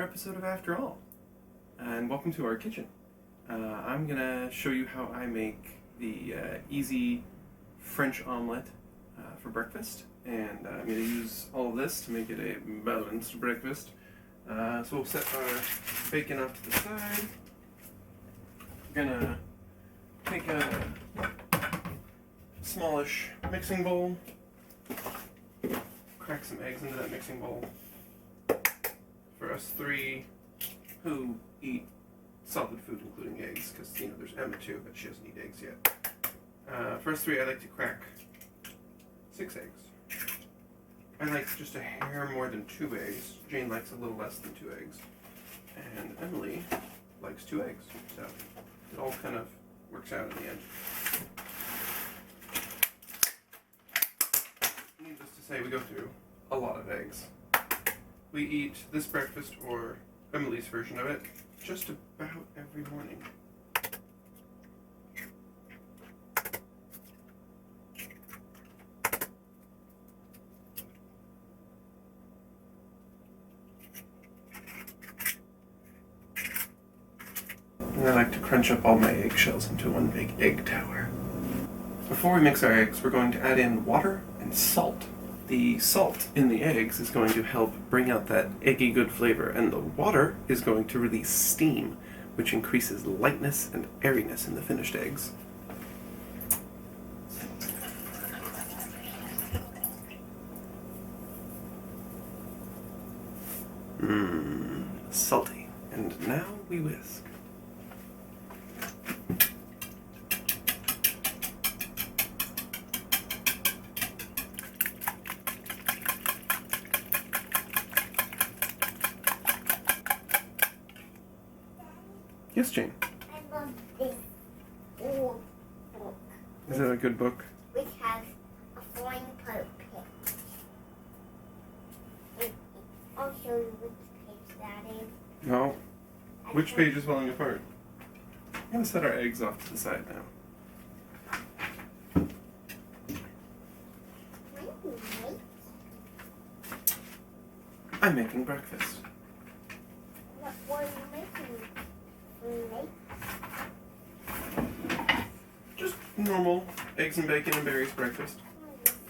episode of After All, and welcome to our kitchen. I'm gonna show you how I make the easy French omelette for breakfast, and I'm gonna use all of this to make it a balanced breakfast. So we'll set our bacon off to the side. We're gonna take a smallish mixing bowl, crack some eggs into that mixing bowl. For us three who eat solid food, including eggs, because there's Emma too, but she doesn't eat eggs yet. For us three, I like to crack 6 eggs. I like just a hair more than 2 eggs. Jane likes a little less than 2 eggs, and Emily likes 2 eggs. So it all kind of works out in the end. Needless to say, we go through a lot of eggs. We eat this breakfast, or Emily's version of it, just about every morning. And I like to crunch up all my eggshells into one big egg tower. Before we mix our eggs, we're going to add in water and salt. The salt in the eggs is going to help bring out that eggy good flavor, and the water is going to release steam, which increases lightness and airiness in the finished eggs. Salty. And now we whisk. Yes, Jane. I love this old book. Is that a good book? Which has a flying pulpit. I'll show you which page that is. No. Which page is falling apart? I'm going to set our eggs off to the side now. I'm making breakfast. What are you making? Just normal eggs and bacon and berries breakfast.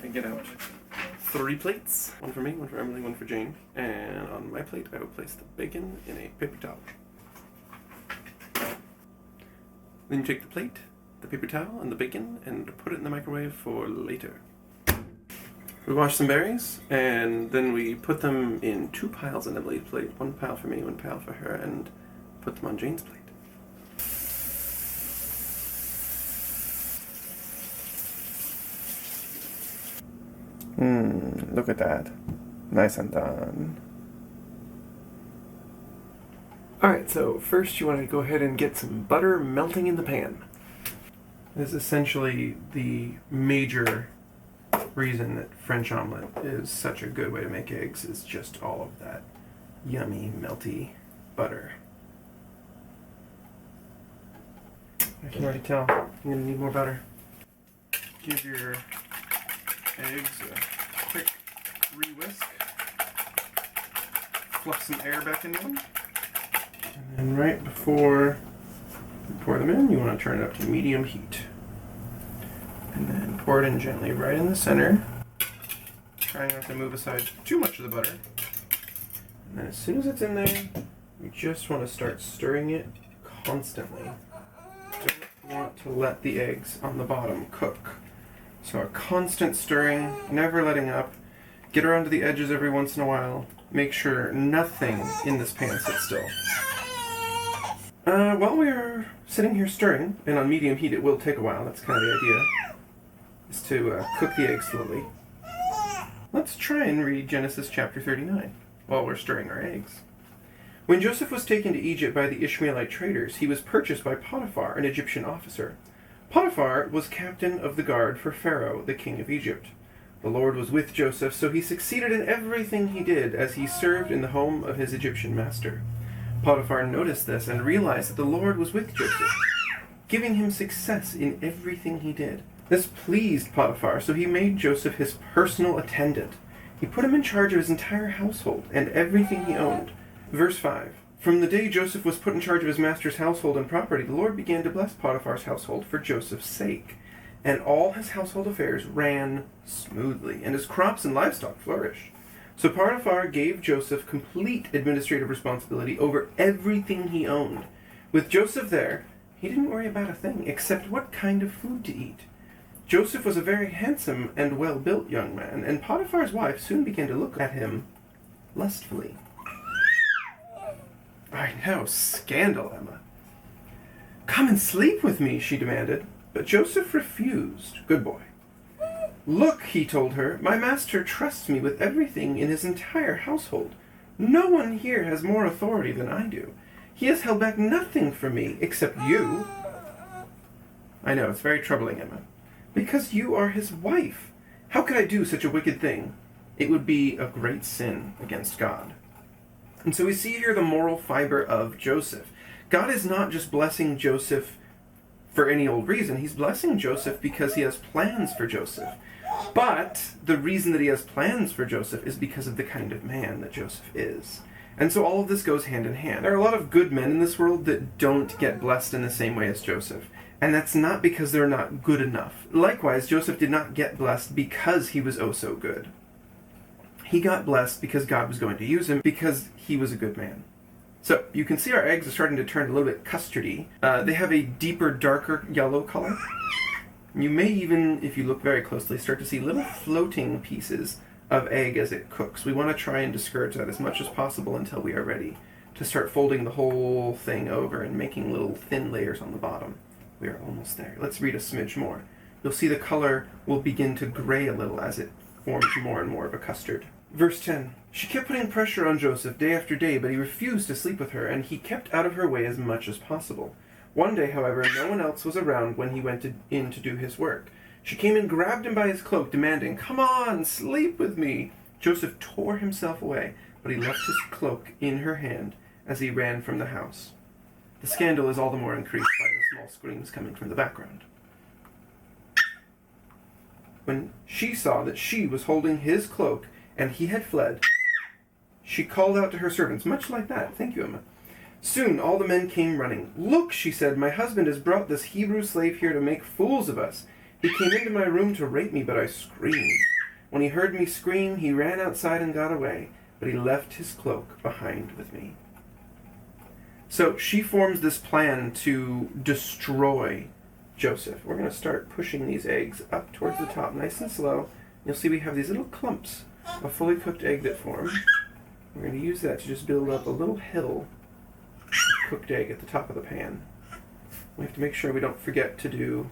I get out 3 plates. 1 for me, 1 for Emily, 1 for Jane. And on my plate, I will place the bacon in a paper towel. Then you take the plate, the paper towel, and the bacon and put it in the microwave for later. We wash some berries, and then we put them in 2 piles on Emily's plate. 1 pile for me, 1 pile for her, and put them on Jane's plate. Look at that. Nice and done. Alright, so first you want to go ahead and get some butter melting in the pan. This is essentially the major reason that French omelet is such a good way to make eggs, is just all of that yummy, melty butter. I can already tell you're going to need more butter. Give your eggs a quick re-whisk. Fluff some air back into them. And then right before you pour them in, you want to turn it up to medium heat. And then pour it in gently right in the center. Trying not to move aside too much of the butter. And then as soon as it's in there, you just want to start stirring it constantly. Don't want to let the eggs on the bottom cook. So a constant stirring, never letting up. Get around to the edges every once in a while. Make sure nothing in this pan sits still. While we are sitting here stirring, and on medium heat it will take a while, that's kind of the idea, is to cook the eggs slowly. Let's try and read Genesis chapter 39 while we're stirring our eggs. When Joseph was taken to Egypt by the Ishmaelite traders, he was purchased by Potiphar, an Egyptian officer. Potiphar was captain of the guard for Pharaoh, the king of Egypt. The Lord was with Joseph, so he succeeded in everything he did as he served in the home of his Egyptian master. Potiphar noticed this and realized that the Lord was with Joseph, giving him success in everything he did. This pleased Potiphar, so he made Joseph his personal attendant. He put him in charge of his entire household and everything he owned. Verse 5. From the day Joseph was put in charge of his master's household and property, the Lord began to bless Potiphar's household for Joseph's sake. And all his household affairs ran smoothly, and his crops and livestock flourished. So Potiphar gave Joseph complete administrative responsibility over everything he owned. With Joseph there, he didn't worry about a thing except what kind of food to eat. Joseph was a very handsome and well-built young man, and Potiphar's wife soon began to look at him lustfully. I know, scandal, Emma. Come and sleep with me, she demanded, but Joseph refused. Good boy. Look, he told her, my master trusts me with everything in his entire household. No one here has more authority than I do. He has held back nothing from me except you. I know, it's very troubling, Emma. Because you are his wife. How could I do such a wicked thing? It would be a great sin against God. And so we see here the moral fiber of Joseph. God is not just blessing Joseph for any old reason. He's blessing Joseph because he has plans for Joseph. But the reason that he has plans for Joseph is because of the kind of man that Joseph is. And so all of this goes hand in hand. There are a lot of good men in this world that don't get blessed in the same way as Joseph. And that's not because they're not good enough. Likewise, Joseph did not get blessed because he was oh so good. He got blessed because God was going to use him because he was a good man. So you can see our eggs are starting to turn a little bit custardy. They have a deeper, darker yellow color. You may even, if you look very closely, start to see little floating pieces of egg as it cooks. We want to try and discourage that as much as possible until we are ready to start folding the whole thing over and making little thin layers on the bottom. We are almost there. Let's read a smidge more. You'll see the color will begin to gray a little as it forms more and more of a custard. Verse 10. She kept putting pressure on Joseph day after day, but he refused to sleep with her, and he kept out of her way as much as possible. One day, however, no one else was around when he went in to do his work. She came and grabbed him by his cloak, demanding, "Come on, sleep with me." Joseph tore himself away, but he left his cloak in her hand as he ran from the house. The scandal is all the more increased by the small screams coming from the background. When she saw that she was holding his cloak and he had fled, she called out to her servants, much like that. Thank you, Emma. Soon all the men came running. "Look," she said, "my husband has brought this Hebrew slave here to make fools of us. He came into my room to rape me, but I screamed. When he heard me scream, he ran outside and got away, but he left his cloak behind with me." So she forms this plan to destroy Joseph. We're going to start pushing these eggs up towards the top, nice and slow. You'll see we have these little clumps of fully cooked egg that form. We're going to use that to just build up a little hill of cooked egg at the top of the pan. We have to make sure we don't forget to do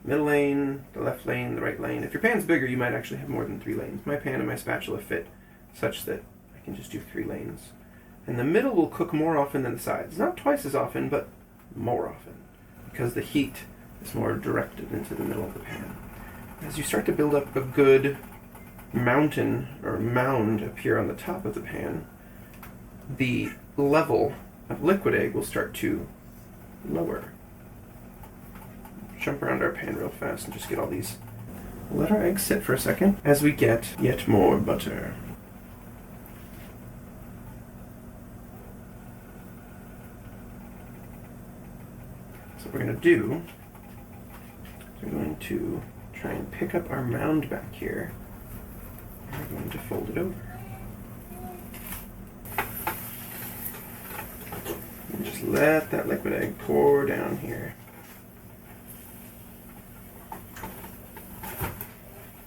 middle lane, the left lane, the right lane. If your pan's bigger, you might actually have more than 3 lanes. My pan and my spatula fit such that I can just do 3 lanes. And the middle will cook more often than the sides. Not twice as often, but more often, because the heat is more directed into the middle of the pan. As you start to build up a good mountain or mound up here on the top of the pan, the level of liquid egg will start to lower. Jump around our pan real fast and just get all these. Let our eggs sit for a second as we get yet more butter. So what we're going to do is we're going to try and pick up our mound back here, and we're going to fold it over. And just let that liquid egg pour down here.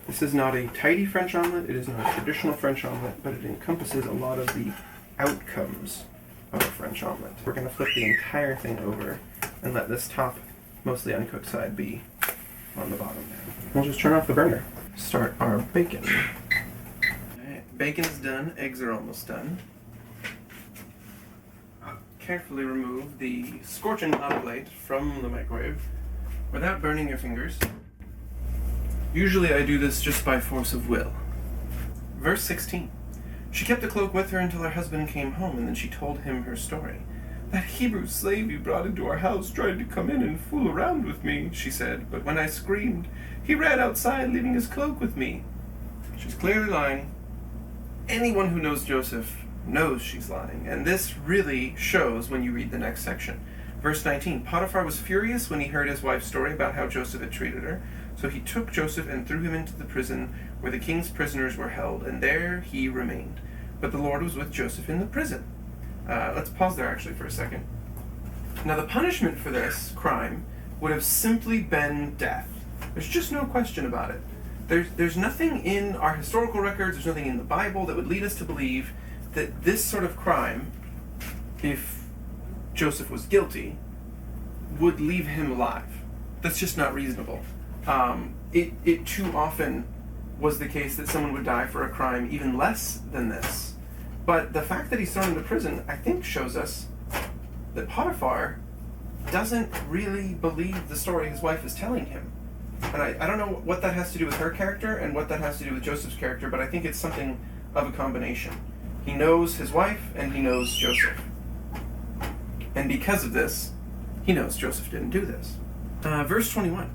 This is not a tidy French omelet, it is not a traditional French omelet, but it encompasses a lot of the outcomes of a French omelet. We're going to flip the entire thing over and let this top, mostly uncooked side be on the bottom now. We'll just turn off the burner. Start our bacon. Alright, bacon's done, eggs are almost done. Carefully remove the scorching hot plate from the microwave without burning your fingers. Usually I do this just by force of will. Verse 16. She kept the cloak with her until her husband came home, and then she told him her story. "That Hebrew slave you brought into our house tried to come in and fool around with me," she said, "but when I screamed, he ran outside, leaving his cloak with me." She's clearly lying. Anyone who knows Joseph knows she's lying. And this really shows when you read the next section. Verse 19, Potiphar was furious when he heard his wife's story about how Joseph had treated her. So he took Joseph and threw him into the prison where the king's prisoners were held, and there he remained. But the Lord was with Joseph in the prison. Let's pause there actually for a second. Now the punishment for this crime would have simply been death. There's just no question about it. There's nothing in our historical records, there's nothing in the Bible that would lead us to believe that this sort of crime, if Joseph was guilty, would leave him alive. That's just not reasonable. It too often was the case that someone would die for a crime even less than this. But the fact that he's thrown into prison, I think, shows us that Potiphar doesn't really believe the story his wife is telling him. And I don't know what that has to do with her character and what that has to do with Joseph's character, but I think it's something of a combination. He knows his wife and he knows Joseph. And because of this, he knows Joseph didn't do this. Verse 21.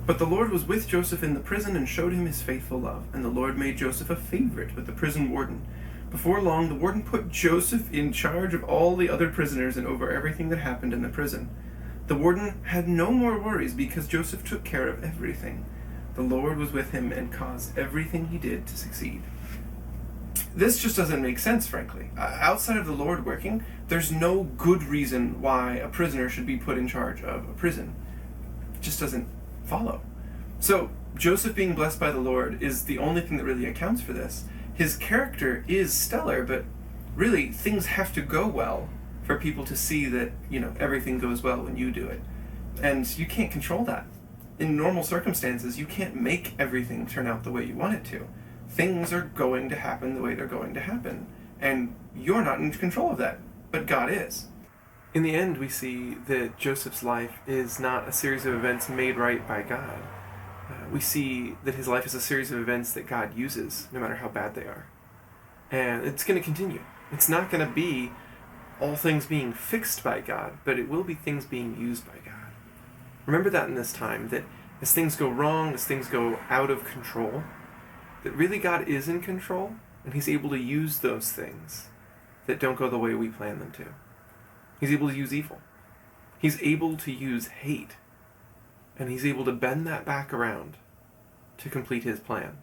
But the Lord was with Joseph in the prison and showed him his faithful love, and the Lord made Joseph a favorite with the prison warden. Before long, the warden put Joseph in charge of all the other prisoners and over everything that happened in the prison. The warden had no more worries because Joseph took care of everything. The Lord was with him and caused everything he did to succeed. This just doesn't make sense, frankly. Outside of the Lord working, there's no good reason why a prisoner should be put in charge of a prison. It just doesn't follow. So, Joseph being blessed by the Lord is the only thing that really accounts for this. His character is stellar, but really, things have to go well for people to see that, everything goes well when you do it. And you can't control that. In normal circumstances, you can't make everything turn out the way you want it to. Things are going to happen the way they're going to happen. And you're not in control of that, but God is. In the end, we see that Joseph's life is not a series of events made right by God. We see that his life is a series of events that God uses, no matter how bad they are. And it's going to continue. It's not going to be all things being fixed by God, but it will be things being used by God. Remember that in this time, that as things go wrong, as things go out of control, that really God is in control, and he's able to use those things that don't go the way we plan them to. He's able to use evil. He's able to use hate. And he's able to bend that back around to complete his plan.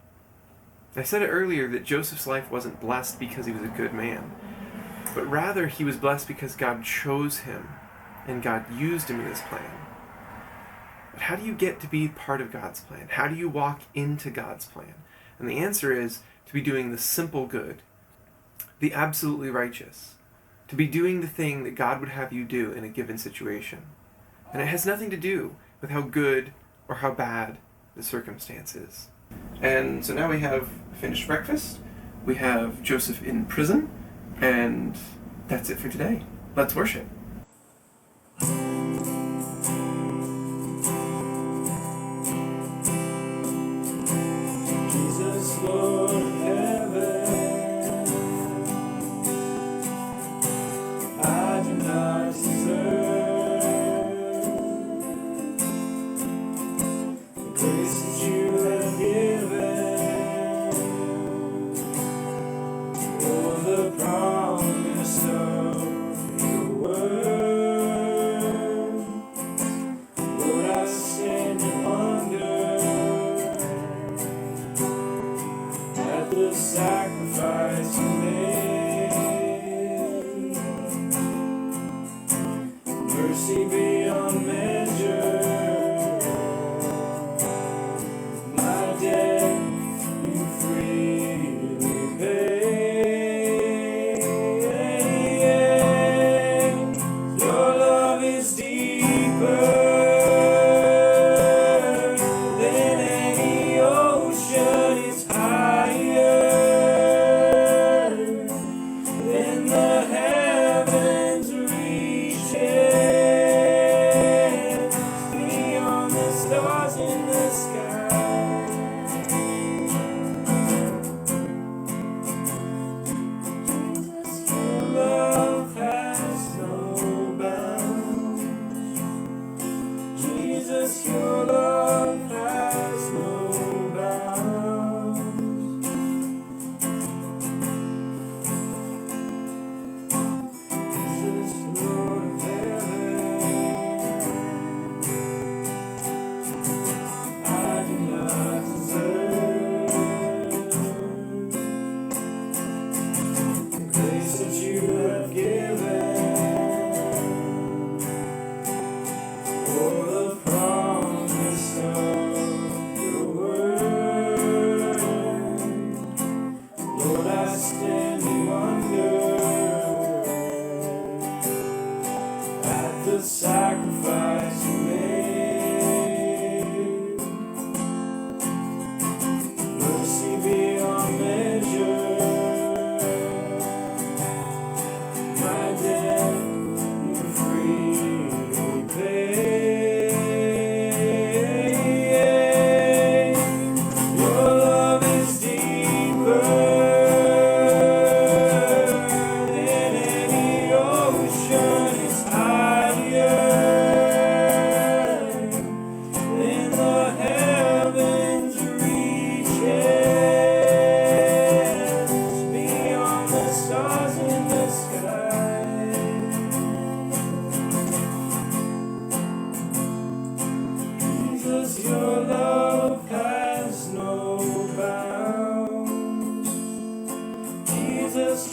I said it earlier that Joseph's life wasn't blessed because he was a good man, but rather he was blessed because God chose him and God used him in his plan. But how do you get to be part of God's plan? How do you walk into God's plan? And the answer is to be doing the simple good, the absolutely righteous, to be doing the thing that God would have you do in a given situation. And it has nothing to do with how good or how bad the circumstance is. And so now we have finished breakfast, we have Joseph in prison, and that's it for today. Let's worship. Jesus, Lord of heaven, I do not deserve the grace that you have given, or the promise of your word. Lord, I stand in wonder at the sacrifice you made. Mercy beyond measure, my debt you freely paid. Your love is deeper than any ocean, it's higher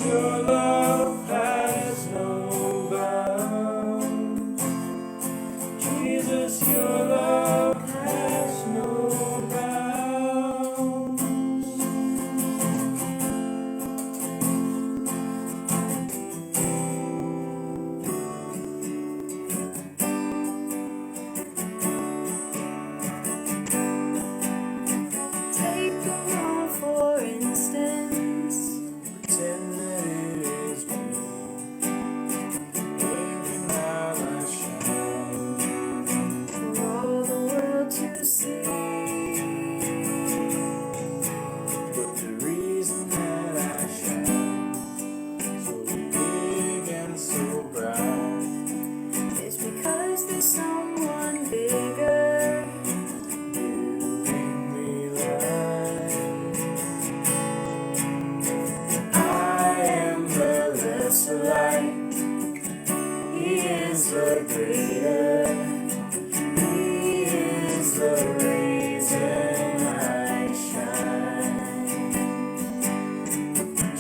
your love has no bounds. Jesus, your love has no bounds. Take the moon, for instance. Pretend that it is me. Living out I shine. For all the world to see. But the reason that I shine so big and so bright It's because there's someone bigger. giving me life. I am the lesser light. He is the greater. He is the reason I shine.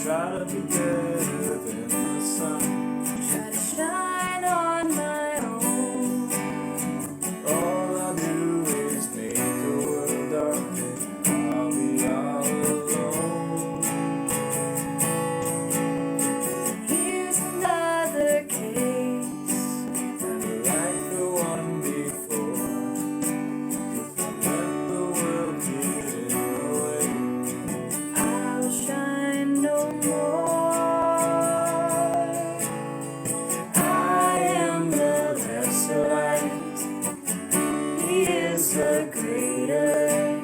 Try to be better than the sun. Try to shine on my own. All I do is make the world dark. I'll be all alone. Here's another case. Never like the one before. If I let the world get in the way, I'll shine no more. I am the lesser light. He is the greater.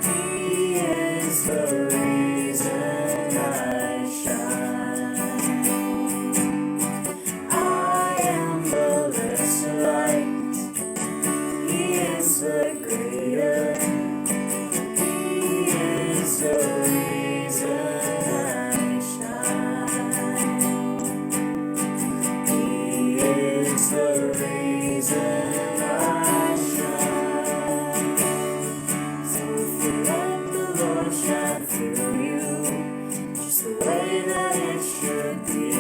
He is the reason I shine. I am the lesser light. He is the greater. He is the reason I shine. He is the reason I shine. So if you let the Lord shine through you, just the way that it should be,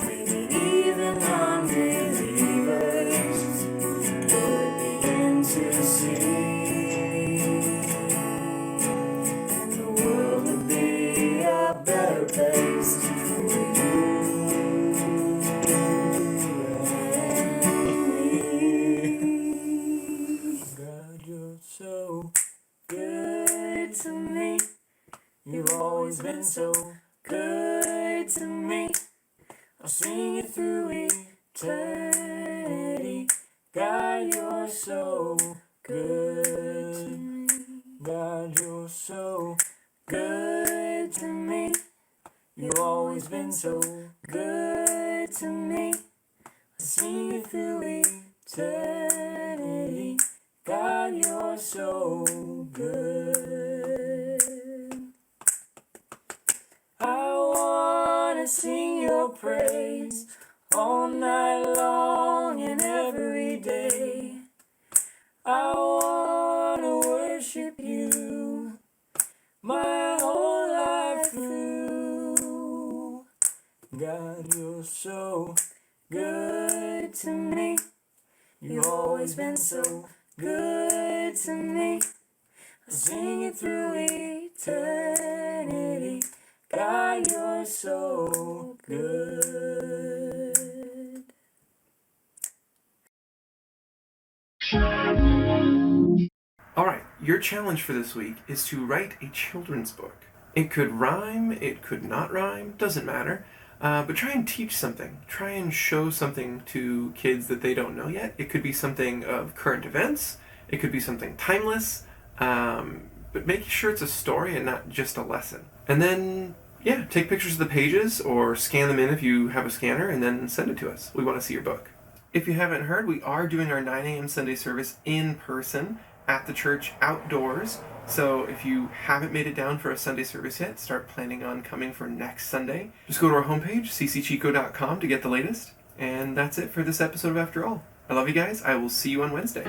maybe even unbelievers would begin to see, and the world would be a better place for you and me. God, you're so good to me. You've always been so good to me. I'll sing it through eternity. God, you're so good to me. God, you're so good to me. You've always been so good to me. I'll sing it through eternity. God, you're so good. I wanna sing your praise all night long and every day. I wanna worship you my whole life through. God, you're so good to me. You've always been so good to me. I'll sing it through eternity. God, you're so good. Alright, your challenge for this week is to write a children's book. It could rhyme, it could not rhyme, doesn't matter. But try and teach something. Try and show something to kids that they don't know yet. It could be something of current events. It could be something timeless. But make sure it's a story and not just a lesson. And then, yeah, take pictures of the pages or scan them in if you have a scanner and then send it to us. We want to see your book. If you haven't heard, we are doing our 9 a.m. Sunday service in person at the church outdoors. So if you haven't made it down for a Sunday service yet, start planning on coming for next Sunday. Just go to our homepage, CCChico.com, to get the latest. And that's it for this episode of After All. I love you guys. I will see you on Wednesday.